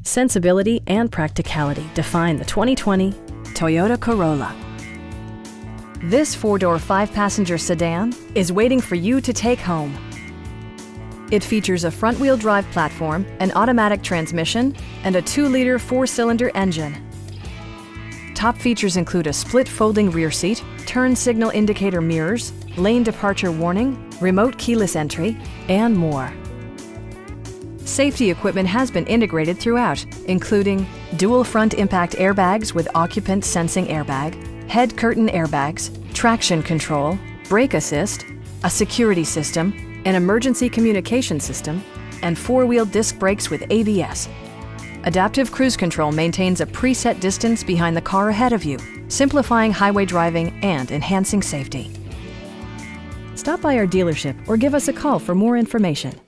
Sensibility and practicality define the 2020 Toyota Corolla. This four-door, five-passenger sedan is waiting for you to take home. It features a front-wheel drive platform, an automatic transmission, and a 2-liter four-cylinder engine. Top features include a split folding rear seat, turn signal indicator mirrors, lane departure warning, remote keyless entry, and more. Safety equipment has been integrated throughout, including dual front impact airbags with occupant sensing airbag, head curtain airbags, traction control, brake assist, a security system, an emergency communication system, and four-wheel disc brakes with ABS. Adaptive Cruise Control maintains a preset distance behind the car ahead of you, simplifying highway driving and enhancing safety. Stop by our dealership or give us a call for more information.